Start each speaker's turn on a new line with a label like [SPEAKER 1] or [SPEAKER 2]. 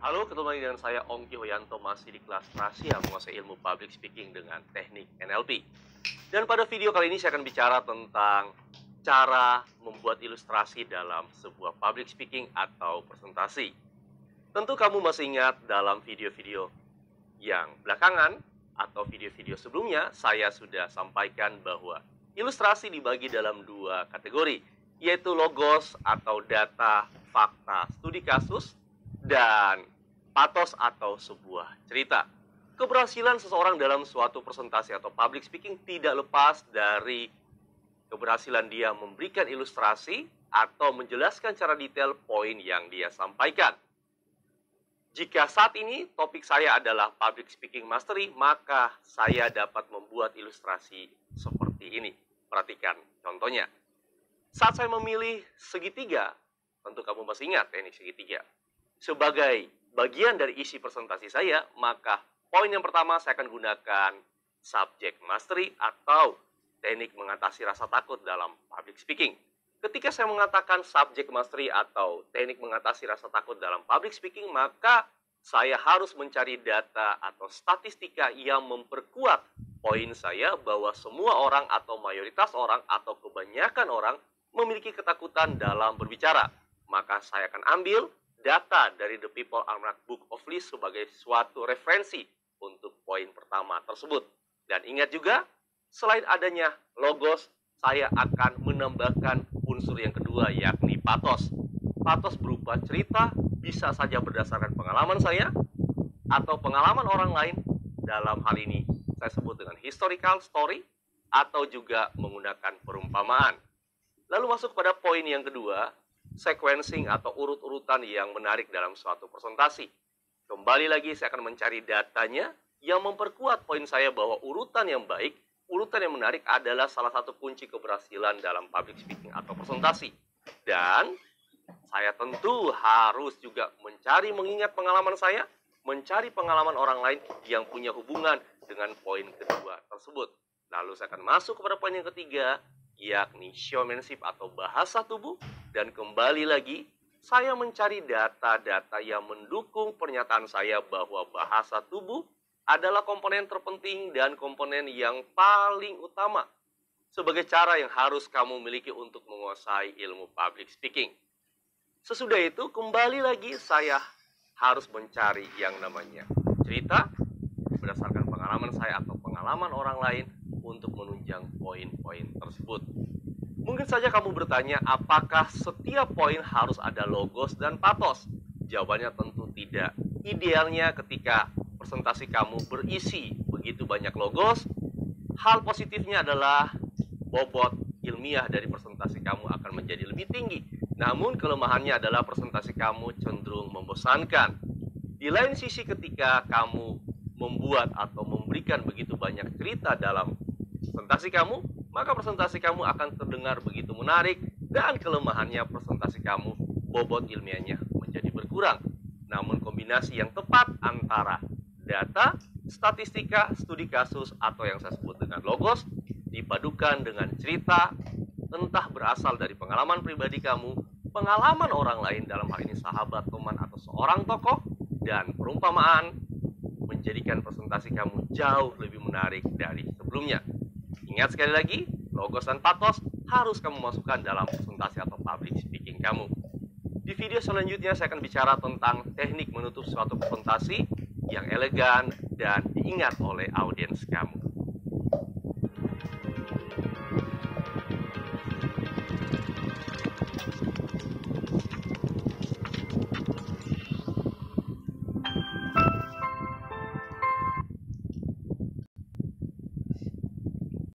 [SPEAKER 1] Halo, ketemu lagi dengan saya Ongki Hoyanto, masih di kelas rahasia menguasai ilmu public speaking dengan teknik NLP. Dan pada video kali ini saya akan bicara tentang cara membuat ilustrasi dalam sebuah public speaking atau presentasi. Tentu kamu masih ingat dalam video-video yang belakangan atau video-video sebelumnya saya sudah sampaikan bahwa ilustrasi dibagi dalam dua kategori, yaitu logos atau data, fakta, studi kasus, dan patos atau sebuah cerita. Keberhasilan seseorang dalam suatu presentasi atau public speaking tidak lepas dari keberhasilan dia memberikan ilustrasi atau menjelaskan secara detail poin yang dia sampaikan. Jika saat ini topik saya adalah public speaking mastery, maka saya dapat membuat ilustrasi seperti ini. Perhatikan contohnya. Saat saya memilih segitiga, tentu kamu masih ingat teknik segitiga, sebagai bagian dari isi presentasi saya, maka poin yang pertama saya akan gunakan subject mastery atau teknik mengatasi rasa takut dalam public speaking. Ketika saya mengatakan subject mastery atau teknik mengatasi rasa takut dalam public speaking, maka saya harus mencari data atau statistika yang memperkuat poin saya bahwa semua orang atau mayoritas orang atau kebanyakan orang memiliki ketakutan dalam berbicara. Maka saya akan ambil data dari The People Almanac Book of List sebagai suatu referensi untuk poin pertama tersebut. Dan ingat juga, selain adanya logos, saya akan menambahkan unsur yang kedua, yakni patos. Patos berupa cerita, bisa saja berdasarkan pengalaman saya atau pengalaman orang lain. Dalam hal ini saya sebut dengan historical story atau juga menggunakan perumpamaan. Lalu masuk pada poin yang kedua, sequencing atau urut-urutan yang menarik dalam suatu presentasi. Kembali lagi saya akan mencari datanya yang memperkuat poin saya bahwa urutan yang baik, urutan yang menarik adalah salah satu kunci keberhasilan dalam public speaking atau presentasi. Dan saya tentu harus juga mengingat pengalaman saya, mencari pengalaman orang lain yang punya hubungan dengan poin kedua tersebut. Lalu saya akan masuk kepada poin yang ketiga, yakni showmanship atau bahasa tubuh. Dan kembali lagi, saya mencari data-data yang mendukung pernyataan saya bahwa bahasa tubuh adalah komponen terpenting dan komponen yang paling utama sebagai cara yang harus kamu miliki untuk menguasai ilmu public speaking. Sesudah itu, kembali lagi saya harus mencari yang namanya cerita berdasarkan pengalaman saya atau pengalaman orang lain untuk menunjang poin-poin tersebut. Mungkin saja kamu bertanya, apakah setiap poin harus ada logos dan patos? Jawabannya tentu tidak. Idealnya ketika presentasi kamu berisi begitu banyak logos, hal positifnya adalah bobot ilmiah dari presentasi kamu akan menjadi lebih tinggi. Namun kelemahannya adalah presentasi kamu cenderung membosankan. Di lain sisi, ketika kamu membuat atau memberikan begitu banyak cerita dalam presentasi kamu, maka presentasi kamu akan terdengar begitu menarik, dan kelemahannya presentasi kamu bobot ilmiahnya menjadi berkurang. Namun kombinasi yang tepat antara data, statistika, studi kasus atau yang saya sebut dengan logos dipadukan dengan cerita, entah berasal dari pengalaman pribadi kamu, pengalaman orang lain, dalam hal ini sahabat, teman, atau seorang tokoh, dan perumpamaan, menjadikan presentasi kamu jauh lebih menarik dari sebelumnya. Ingat sekali lagi, logos dan patos harus kamu masukkan dalam presentasi atau public speaking kamu. Di video selanjutnya saya akan bicara tentang teknik menutup suatu presentasi yang elegan dan diingat oleh audiens kamu.